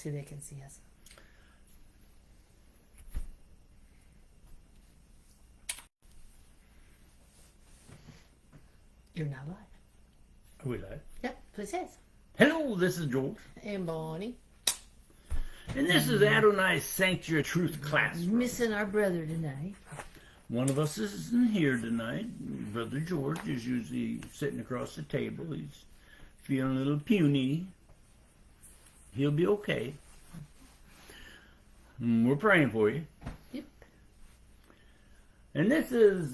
see they can see us. You're not live. Are we live? Yep, it says. Hello, this is George. And Bonnie. And this is Adonai's Sanctuary Truth class. Missing our brother tonight. One of us isn't here tonight. Brother George is usually sitting across the table. He's feeling a little puny. He'll be okay. We're praying for you. Yep. And this is,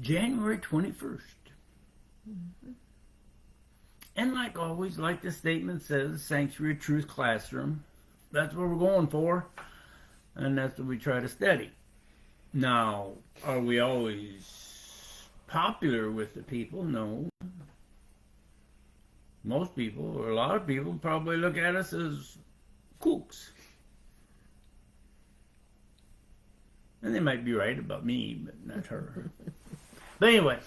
January 21st. Mm-hmm. And like always, like the statement says, Sanctuary Truth Classroom. That's what we're going for. And that's what we try to study. Now, are we always popular with the people? No. Most people, or a lot of people, probably look at us as kooks. And they might be right about me, but not her. But anyway,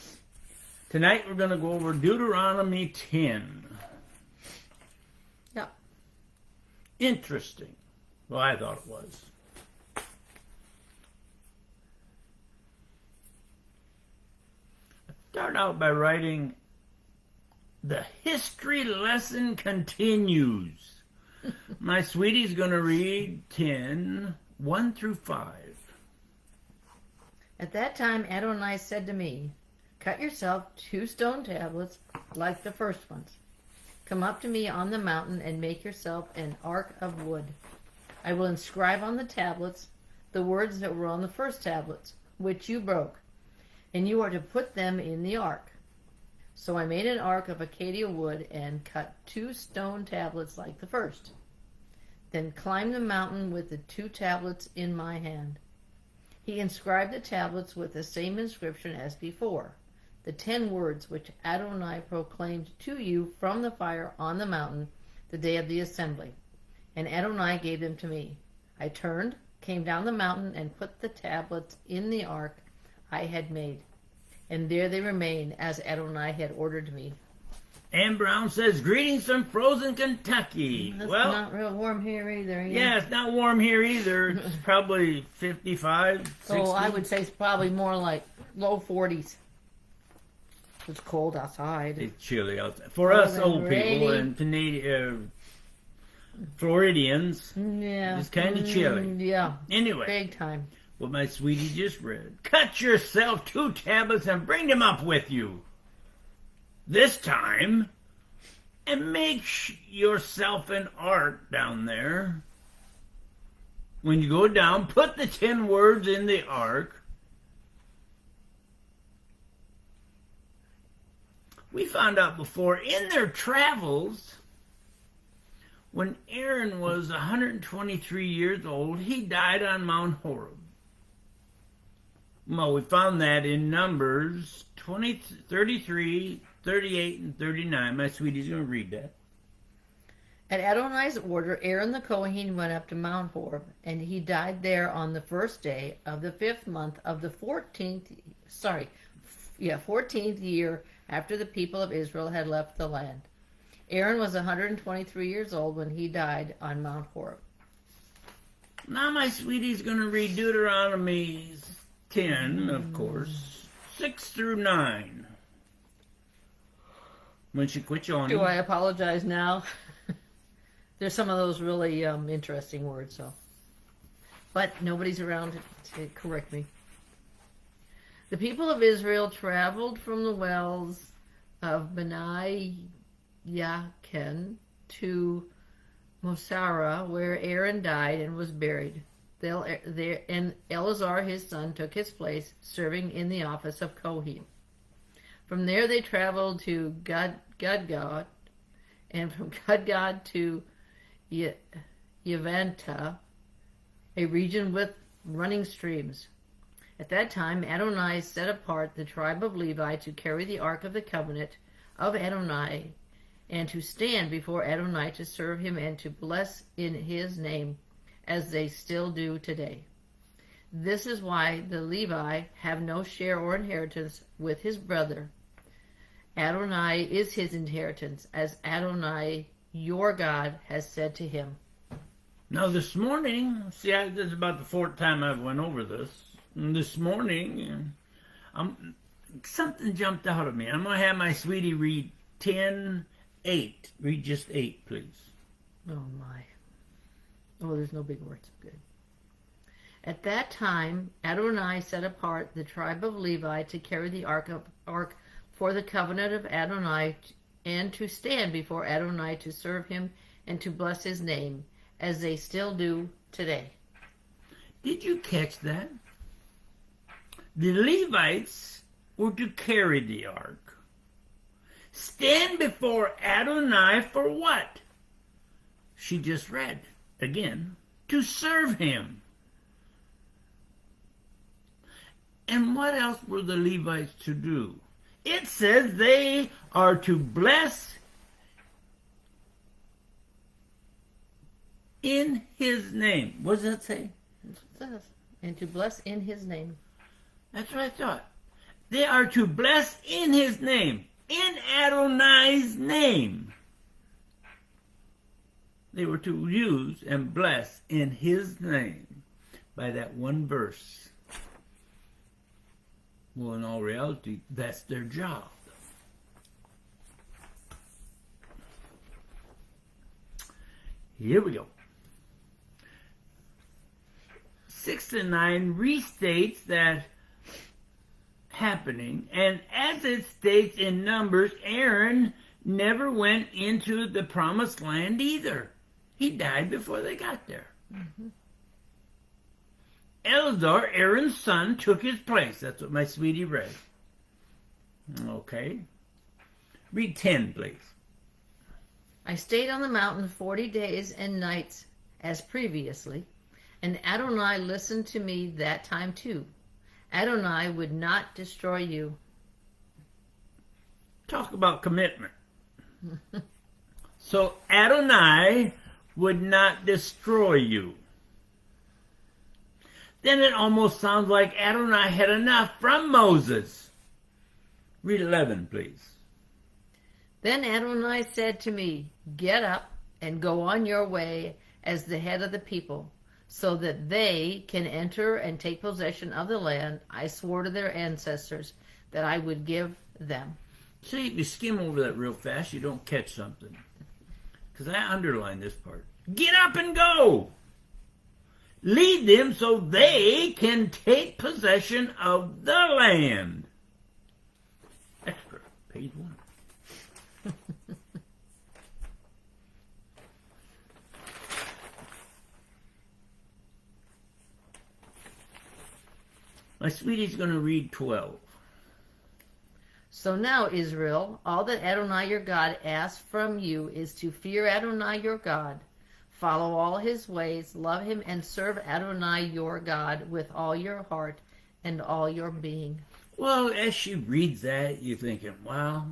tonight we're going to go over Deuteronomy 10. Yeah. Interesting. Well, I thought it was. Start out by writing, the history lesson continues. My sweetie's going to read 10, 1 through 5. At that time Adonai said to me, cut yourself 2 stone tablets like the first ones. Come up to me on the mountain and make yourself an ark of wood. I will inscribe on the tablets the words that were on the first tablets, which you broke, and you are to put them in the ark. So I made an ark of acacia wood and cut 2 stone tablets like the first. Then climbed the mountain with the 2 tablets in my hand. He inscribed the tablets with the same inscription as before, the 10 words which Adonai proclaimed to you from the fire on the mountain the day of the assembly. And Adonai gave them to me. I turned, came down the mountain, and put the tablets in the ark I had made. And there they remain, as Adonai had ordered me. Ann Brown says, greetings from frozen Kentucky. It's well, not real warm here either. Yeah, it's not warm here either. It's probably 55, 60. Oh, I would say it's probably more like low 40s. It's cold outside. It's chilly outside. For us old rainy. people and Floridians, Yeah. it's kind of chilly. Yeah. Anyway, Big time. what my sweetie just read. Cut yourself 2 tablets and bring them up with you. This time, and make yourself an ark down there. When you go down, put the 10 words in the ark. We found out before, in their travels, when Aaron was 123 years old, he died on Mount Horeb. Well, we found that in Numbers 33, 38, and 39. My sweetie's going to read that. At Adonai's order, Aaron the Kohen went up to Mount Horeb, and he died there on the first day of the 5th month of the 14th year after the people of Israel had left the land. Aaron was 123 years old when he died on Mount Horeb. Now my sweetie's going to read Deuteronomy 10, of course, 6 through 9. When she quit yawning. Do I apologize now? There's some of those really interesting words, so. But nobody's around to correct me. The people of Israel traveled from the wells of Benai Yakin to Mosara, where Aaron died and was buried. And Eleazar, his son, took his place, serving in the office of Kohen. From there they traveled to Gadgad, and from Gadgad to Yavanta, a region with running streams. At that time, Adonai set apart the tribe of Levi to carry the Ark of the Covenant of Adonai, and to stand before Adonai to serve him and to bless in his name, as they still do today. This is why the Levi have no share or inheritance with his brother. Adonai is his inheritance, as Adonai your God has said to him. Now this morning, see, this is about the fourth time I've went over this. And this morning, something jumped out at me. I'm going to have my sweetie read 10:8. Read just 8, please. Oh, my. Oh, there's no big words. Good. At that time, Adonai set apart the tribe of Levi to carry the ark for the covenant of Adonai and to stand before Adonai to serve him and to bless his name, as they still do today. Did you catch that? The Levites were to carry the ark. Stand before Adonai for what? She just read again, to serve him. And what else were the Levites to do? It says they are to bless in his name. What does that say? That's what it says. And to bless in his name. That's what I thought. They are to bless in his name. In Adonai's name. They were to use and bless in his name by that one verse. Well, in all reality, that's their job. Here we go. 6 and 9 restates that happening, and as it states in Numbers, Aaron never went into the promised land either. He died before they got there. Mm-hmm. Eleazar, Aaron's son, took his place. That's what my sweetie read. Okay. Read 10, please. I stayed on the mountain 40 days and nights as previously, and Adonai listened to me that time too. Adonai would not destroy you. Talk about commitment. So Adonai would not destroy you. Then it almost sounds like Adonai had enough from Moses. Read 11, please. Then Adonai said to me, get up and go on your way as the head of the people, so that they can enter and take possession of the land I swore to their ancestors that I would give them. See, if you skim over that real fast, you don't catch something. Because I underlined this part. Get up and go! Lead them so they can take possession of the land. Extra, page 1. My sweetie's going to read 12. So now, Israel, all that Adonai your God asks from you is to fear Adonai your God, follow all his ways, love him, and serve Adonai your God with all your heart and all your being. Well, as she reads that, you're thinking, wow,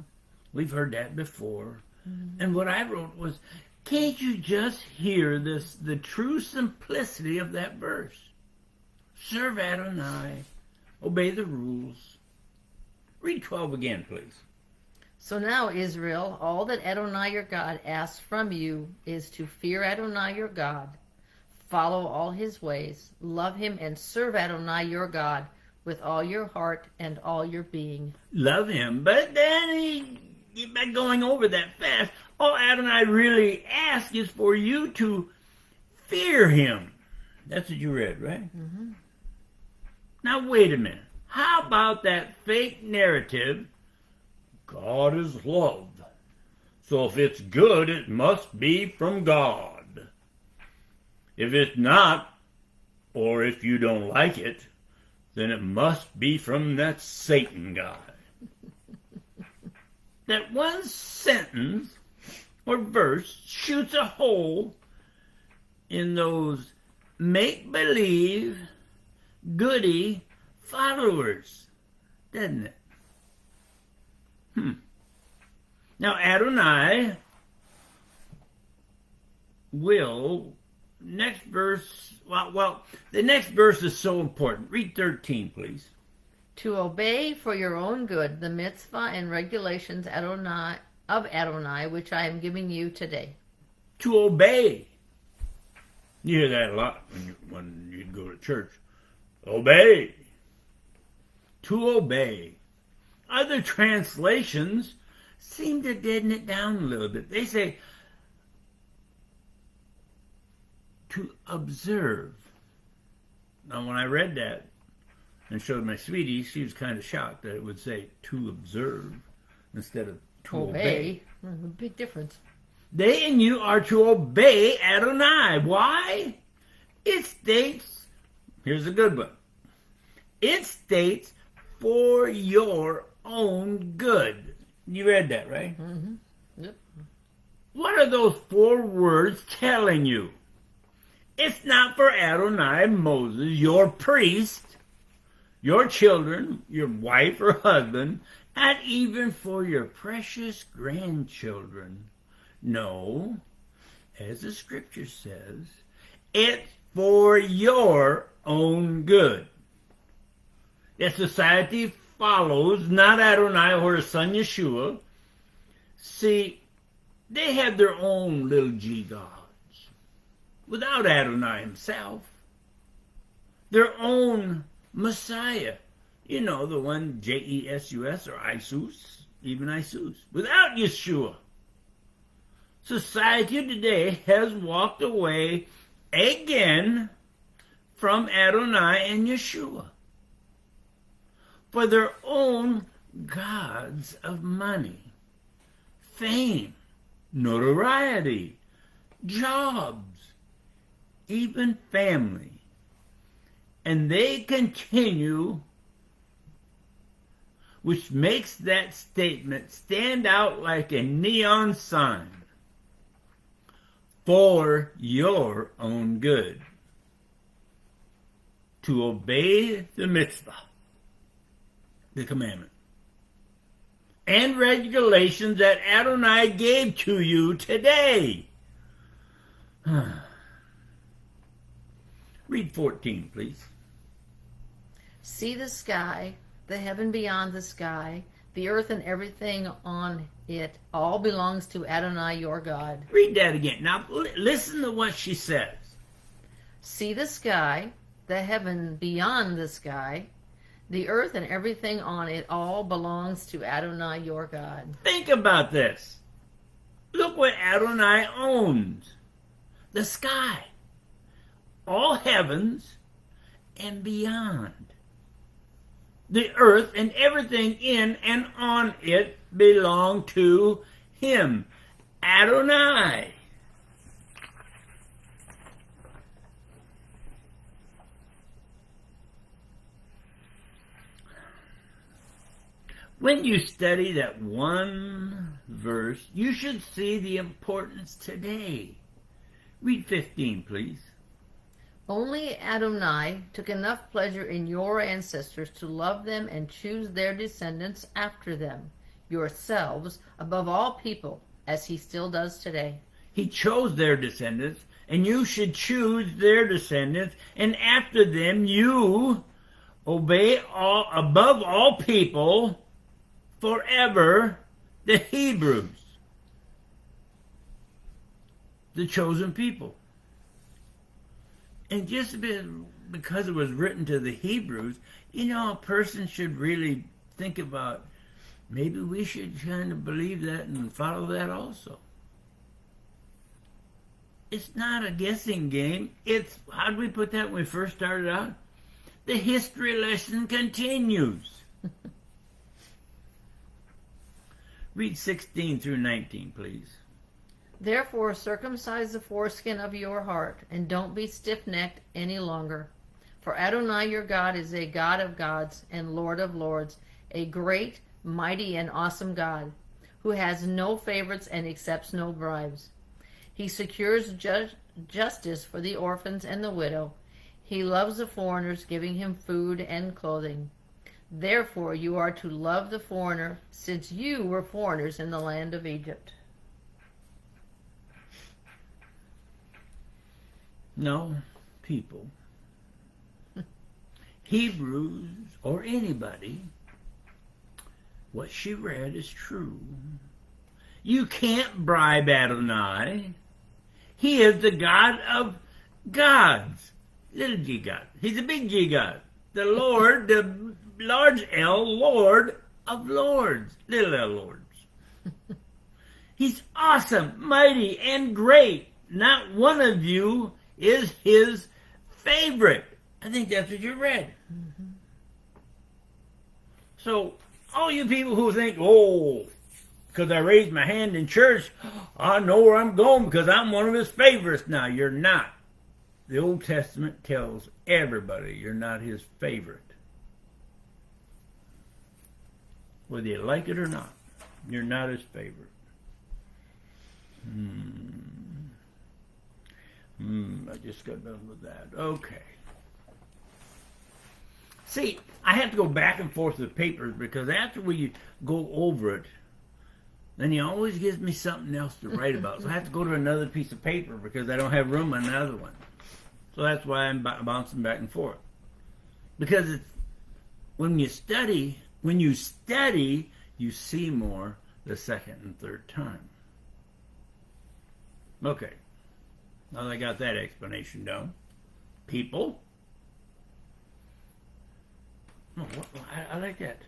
we've heard that before. Mm-hmm. And what I wrote was, can't you just hear this, the true simplicity of that verse? Serve Adonai, obey the rules. Read 12 again, please. So now, Israel, all that Adonai your God asks from you is to fear Adonai your God, follow all his ways, love him, and serve Adonai your God with all your heart and all your being. Love him, but then by going over that fast, all Adonai really asks is for you to fear him. That's what you read, right? Mm-hmm. Now, wait a minute. How about that fake narrative, God is love, so if it's good, it must be from God. If it's not, or if you don't like it, then it must be from that Satan guy. That one sentence or verse shoots a hole in those make-believe, goody followers, doesn't it? Now Adonai will, next verse, well, the next verse is so important. Read 13, please. To obey for your own good the mitzvah and regulations of Adonai, which I am giving you today. to obey. You hear that a lot when you go to church. Obey. To obey. Other translations seem to deaden it down a little bit. They say to observe. Now, when I read that and showed my sweetie, she was kind of shocked that it would say to observe instead of to obey. Big difference. They and you are to obey Adonai. Why? It states, here's a good one. It states for your own good. You read that, right? Mm-hmm. Yep. What are those 4 words telling you? It's not for Adonai, Moses, your priest, your children, your wife or husband, not even for your precious grandchildren. No, as the scripture says, it's for your own good. That society follows not Adonai or his son Yeshua. See, they have their own little G gods without Adonai himself. Their own Messiah. You know, the one Jesus or Isus, even Isus, without Yeshua. Society today has walked away again from Adonai and Yeshua for their own gods of money, fame, notoriety, jobs, even family. And they continue, which makes that statement stand out like a neon sign. For your own good. To obey the mitzvah, the commandment, and regulations that Adonai gave to you today. Read 14, please. See the sky, the heaven beyond the sky, the earth and everything on it, all belongs to Adonai your God. Read that again. Now listen to what she says. See the sky, the heaven beyond the sky, the earth and everything on it, all belongs to Adonai your God. Think about this. Look what Adonai owns. The sky. All heavens and beyond. The earth and everything in and on it belong to him, Adonai. When you study that one verse, you should see the importance today. Read 15, please. Only Adonai took enough pleasure in your ancestors to love them and choose their descendants after them, yourselves, above all people, as he still does today. He chose their descendants, and you should choose their descendants, and after them you obey above all people forever the Hebrews, the chosen people. And just because it was written to the Hebrews, you know, a person should really think about, maybe we should kind of believe that and follow that also. It's not a guessing game. It's, how did we put that when we first started out? The history lesson continues. Read 16 through 19, please. Therefore circumcise the foreskin of your heart, and don't be stiff-necked any longer. For Adonai your God is a God of gods and Lord of lords, a great, mighty, and awesome God, who has no favorites and accepts no bribes. He secures justice for the orphans and the widow. He loves the foreigners, giving him food and clothing. Therefore you are to love the foreigner, since you were foreigners in the land of Egypt. No, people, Hebrews, or anybody, what she read is true. You can't bribe Adonai. He is the God of gods. Little g God. He's a big G God. The Lord, the large L, Lord of lords. Little L lords. He's awesome, mighty, and great. Not one of you is his favorite. I think that's what you read. Mm-hmm. So, all you people who think, oh, because I raised my hand in church, I know where I'm going because I'm one of his favorites. Now, you're not. The Old Testament tells everybody you're not his favorite. Whether you like it or not, you're not his favorite. I just got done with that. Okay. See, I have to go back and forth with papers because after we go over it, then he always gives me something else to write about. So I have to go to another piece of paper because I don't have room on the other one. So that's why I'm bouncing back and forth. Because it's, when you study, you see more the second and third time. Okay. Now that I got that explanation down. People. Oh, I like that.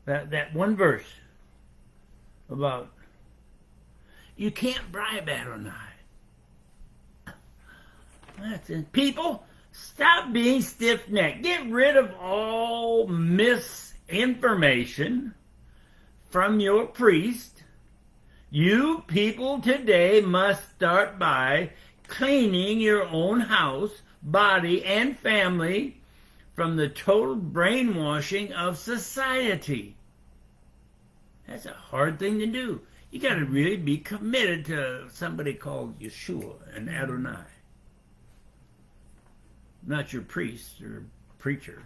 That one verse about you can't bribe Adonai. That's it. People, stop being stiff-necked. Get rid of all misinformation from your priest. You people today must start by cleaning your own house, body, and family from the total brainwashing of society. That's a hard thing to do. You got to really be committed to somebody called Yeshua and Adonai. Not your priest or preacher.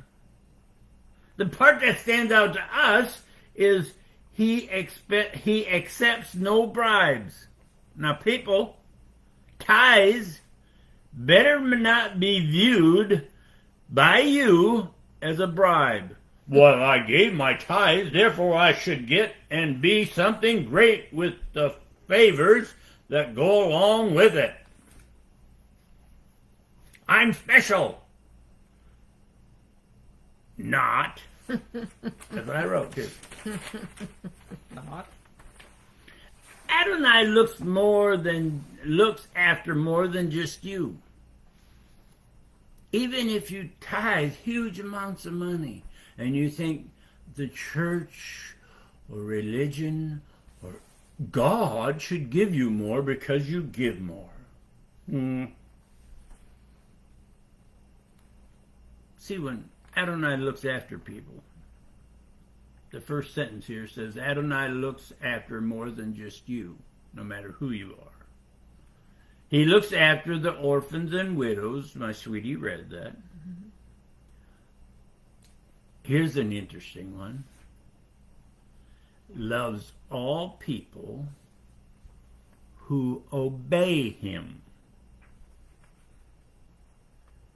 The part that stands out to us is he accepts no bribes. Now, people, tithes better not be viewed by you as a bribe. Well, I gave my tithes, therefore I should get and be something great with the favors that go along with it. I'm special. Not. That's what I wrote too. Not. Adonai looks after more than just you. Even if you tithe huge amounts of money and you think the church or religion or God should give you more because you give more. See, when Adonai looks after people, the first sentence here says, Adonai looks after more than just you, no matter who you are. He looks after the orphans and widows. My sweetie read that. Mm-hmm. Here's an interesting one. Loves all people who obey him.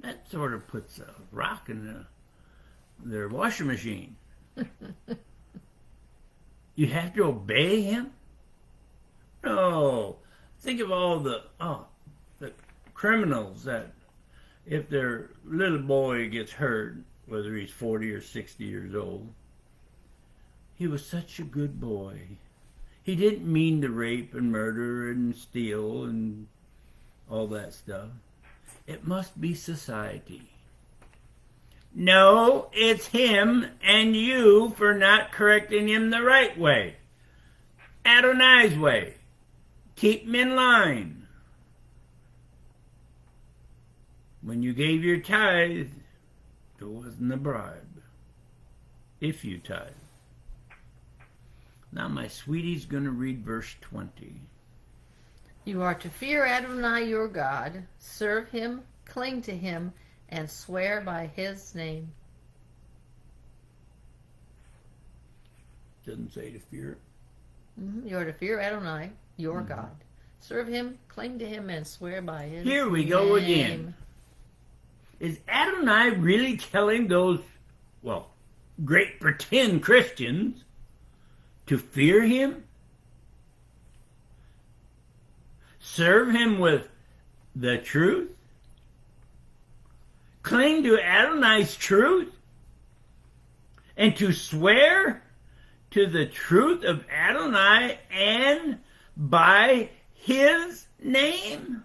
That sort of puts a rock in their washing machine. You have to obey him? No. Think of all the criminals that if their little boy gets hurt, whether he's 40 or 60 years old, he was such a good boy. He didn't mean to rape and murder and steal and all that stuff. It must be society. No, it's him and you for not correcting him the right way. Adonai's way. Keep him in line. When you gave your tithe, it wasn't a bribe. If you tithe. Now my sweetie's going to read verse 20. You are to fear Adonai your God, serve him, cling to him, and swear by his name. Doesn't say to fear. You are to fear Adonai your God. Serve him, cling to him, and swear by his name. Here we go again. Is Adonai really telling those, great pretend Christians to fear him? Serve him with the truth? Cling to Adonai's truth? And to swear to the truth of Adonai and by his name?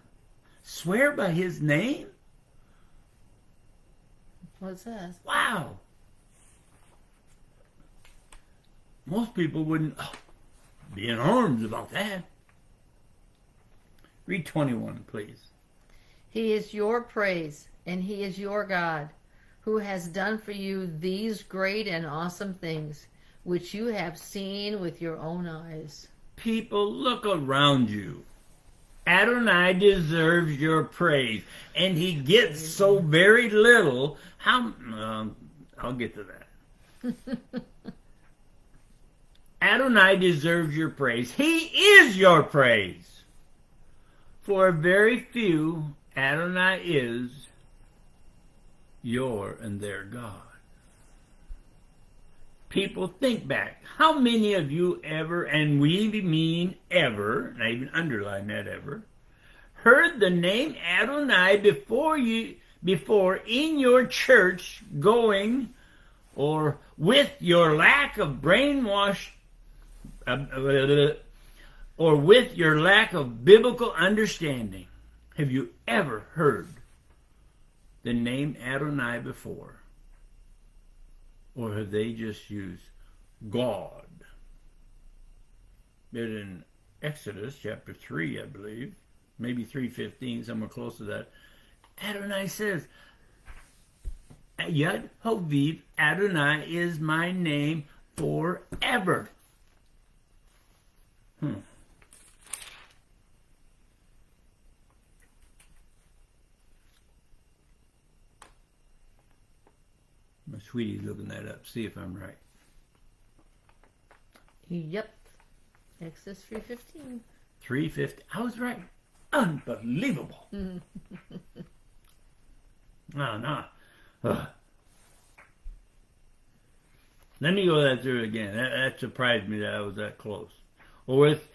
Swear by his name? What's that? Wow. Most people wouldn't be in arms about that. Read 21, please. He is your praise, and he is your God, who has done for you these great and awesome things, which you have seen with your own eyes. People, look around you. Adonai deserves your praise, and he gets so very little. I'll get to that. Adonai deserves your praise. He is your praise. For very few, Adonai is your and their God. People, think back. How many of you ever, and we mean ever, and I even underline that ever, heard the name Adonai before in your church going, or with your lack of brainwash, or with your lack of biblical understanding? Have you ever heard the name Adonai before? Or have they just used God? But in Exodus chapter 3, I believe, maybe 3:15, somewhere close to that, Adonai says, Yud Hoviv, Adonai is my name forever. My sweetie's looking that up. See if I'm right. Yep. Exodus 3:15. 3:15. I was right. Unbelievable. No. Let me go that through again. That surprised me that I was that close. Or with,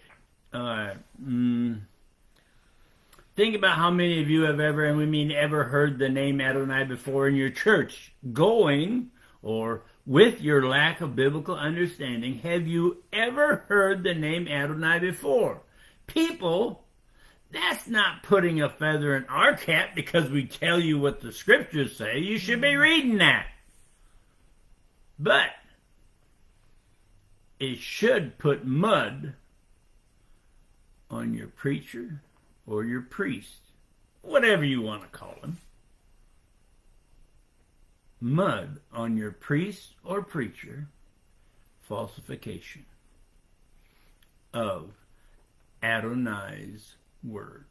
think about how many of you have ever, and we mean ever, heard the name Adonai before in your church, going, or with your lack of biblical understanding. Have you ever heard the name Adonai before? People, that's not putting a feather in our cap because we tell you what the scriptures say. You should be reading that. But it should put mud on your preacher or your priest, whatever you want to call him. Mud on your priest or preacher, falsification of Adonai's word.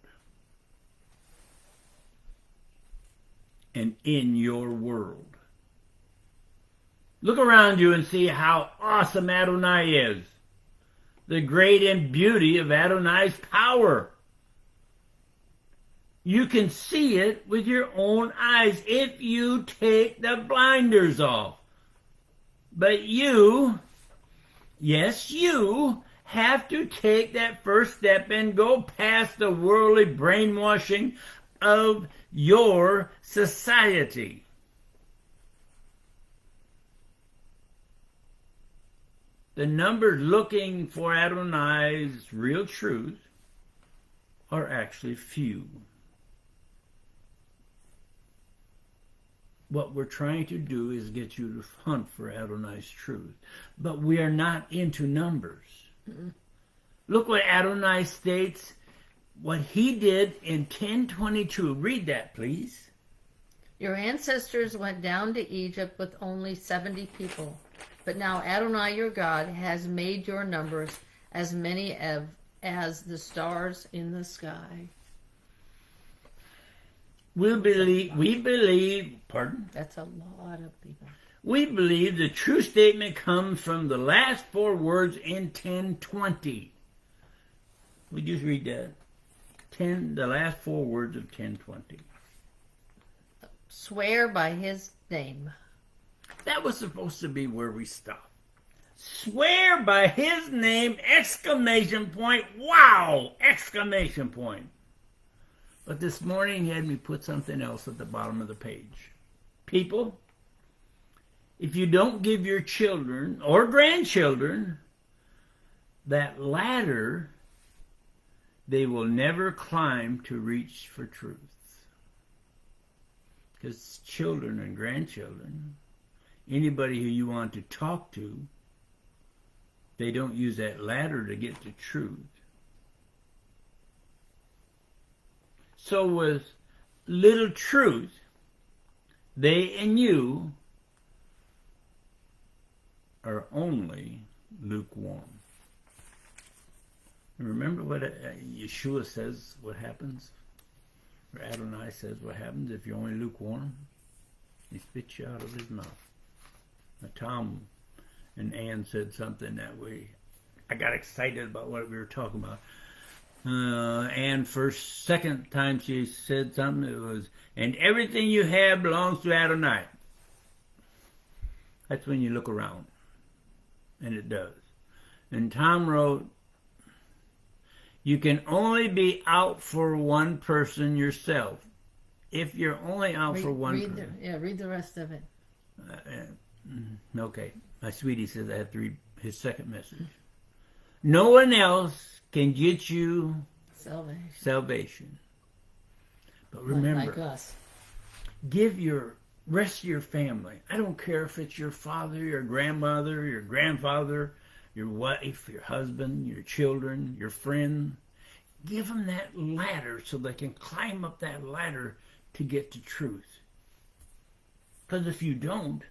And in your world. Look around you and see how awesome Adonai is. The great and beauty of Adonai's power. You can see it with your own eyes if you take the blinders off. But you, yes, you have to take that first step and go past the worldly brainwashing of your society. The numbers looking for Adonai's real truth are actually few. What we're trying to do is get you to hunt for Adonai's truth. But we are not into numbers. Look what Adonai states, what he did in 10:22. Read that, please. Your ancestors went down to Egypt with only 70 people. But now Adonai your God has made your numbers as many as the stars in the sky. We believe, pardon? That's a lot of people. We believe the true statement comes from the last four words in 10:20. We just read that. The last four words of 10:20. Swear by his name. That was supposed to be where we stopped. Swear by his name, exclamation point, wow, exclamation point. But this morning he had me put something else at the bottom of the page. People, if you don't give your children or grandchildren that ladder, they will never climb to reach for truth. Because children and grandchildren, anybody who you want to talk to, they don't use that ladder to get to truth. So with little truth, they and you are only lukewarm. Remember what Yeshua says what happens? Or Adonai says what happens if you're only lukewarm? He spits you out of his mouth. Now, Tom and Ann said something that I got excited about what we were talking about. Ann, second time she said something, it was, and everything you have belongs to Adonai. That's when you look around. And it does. And Tom wrote, you can only be out for one person yourself. If you're only out for one person. Read the rest of it. Okay. My sweetie says I have to read his second message. No one else can get you salvation. But remember, like us. Give your rest of your family. I don't care if it's your father, your grandmother, your grandfather, your wife, your husband, your children, your friend. Give them that ladder so they can climb up that ladder to get to truth. Because if you don't,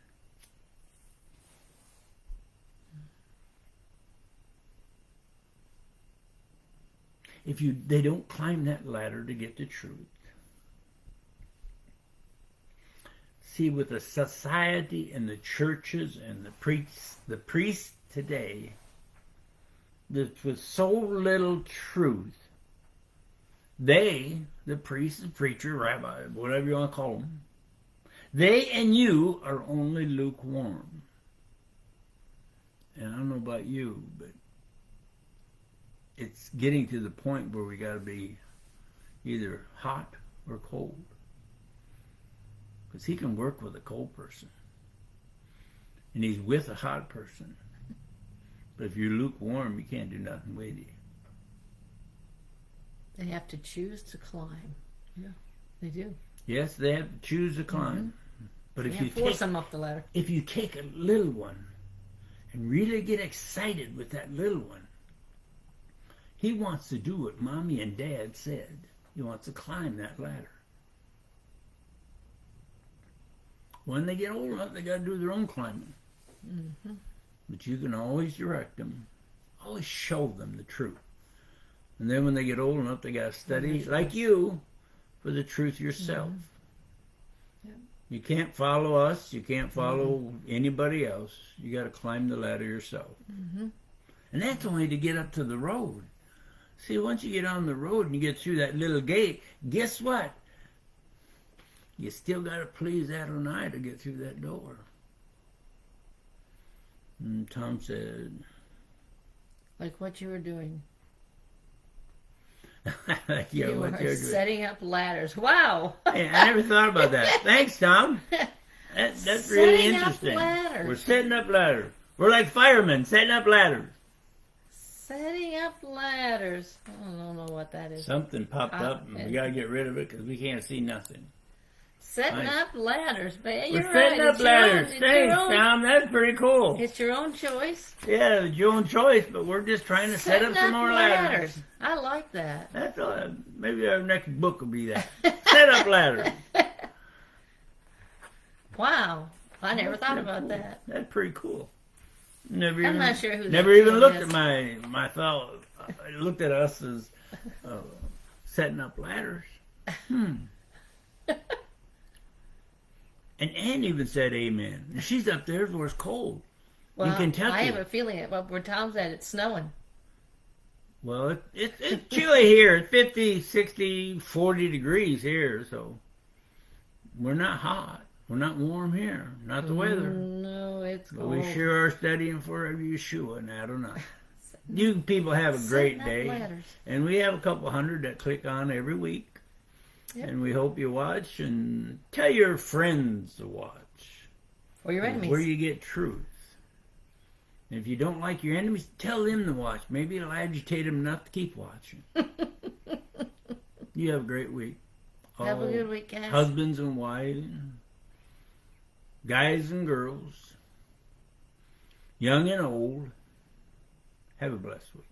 they don't climb that ladder to get to truth. See, with the society and the churches and the priests today, with so little truth, they, the priest, the preacher, rabbi, whatever you want to call them, they and you are only lukewarm. And I don't know about you, but it's getting to the point where we got to be either hot or cold. Because he can work with a cold person. And he's with a hot person. But if you're lukewarm, you can't do nothing with you. They have to choose to climb. Yeah, they do. Yes, they have to choose to climb. Mm-hmm. But if you force them up the ladder. If you take a little one and really get excited with that little one, he wants to do what Mommy and Dad said. He wants to climb that ladder. When they get old enough, they got to do their own climbing. Mm-hmm. But you can always direct them, always show them the truth. And then when they get old enough, they got to study, like you, for the truth yourself. Mm-hmm. Yeah. You can't follow us. You can't follow anybody else. You got to climb the ladder yourself. Mm-hmm. And that's only to get up to the road. See, once you get on the road and you get through that little gate, guess what? You still got to please Adonai to get through that door. And Tom said, like what you were doing. You were setting up ladders. Wow. Hey, I never thought about that. Thanks, Tom. That's really interesting. We're setting up ladders. We're like firemen setting up ladders. Setting up ladders. I don't know what that is. Something popped up and we got to get rid of it because we can't see nothing. Setting up ladders, man. We're setting up ladders. Thanks, Tom. That's pretty cool. It's your own choice. Yeah, it's your own choice, but we're just trying to set up some more ladders. I like that. That's all. Maybe our next book will be that. Set up ladders. Wow. I never thought about that. That's pretty cool. I'm not sure who. Never even looked at my thought. I looked at us as setting up ladders. And Ann even said amen. She's up there where it's cold. Well, in Kentucky. I have a feeling where Tom's at, it's snowing. Well, it's chilly here. It's 50, 60, 40 degrees here, so we're not hot. We're not warm here. Not the weather. No, it's cold. But we sure are studying for Yeshua and Adonai. You people have a great day. And we have a couple hundred that click on every week. Yep. And we hope you watch and tell your friends to watch. Or your enemies. Where you get truth. And if you don't like your enemies, tell them to watch. Maybe it'll agitate them enough to keep watching. You have a great week. Have a good week, guys. Husbands and wives, guys and girls, young and old. Have a blessed week.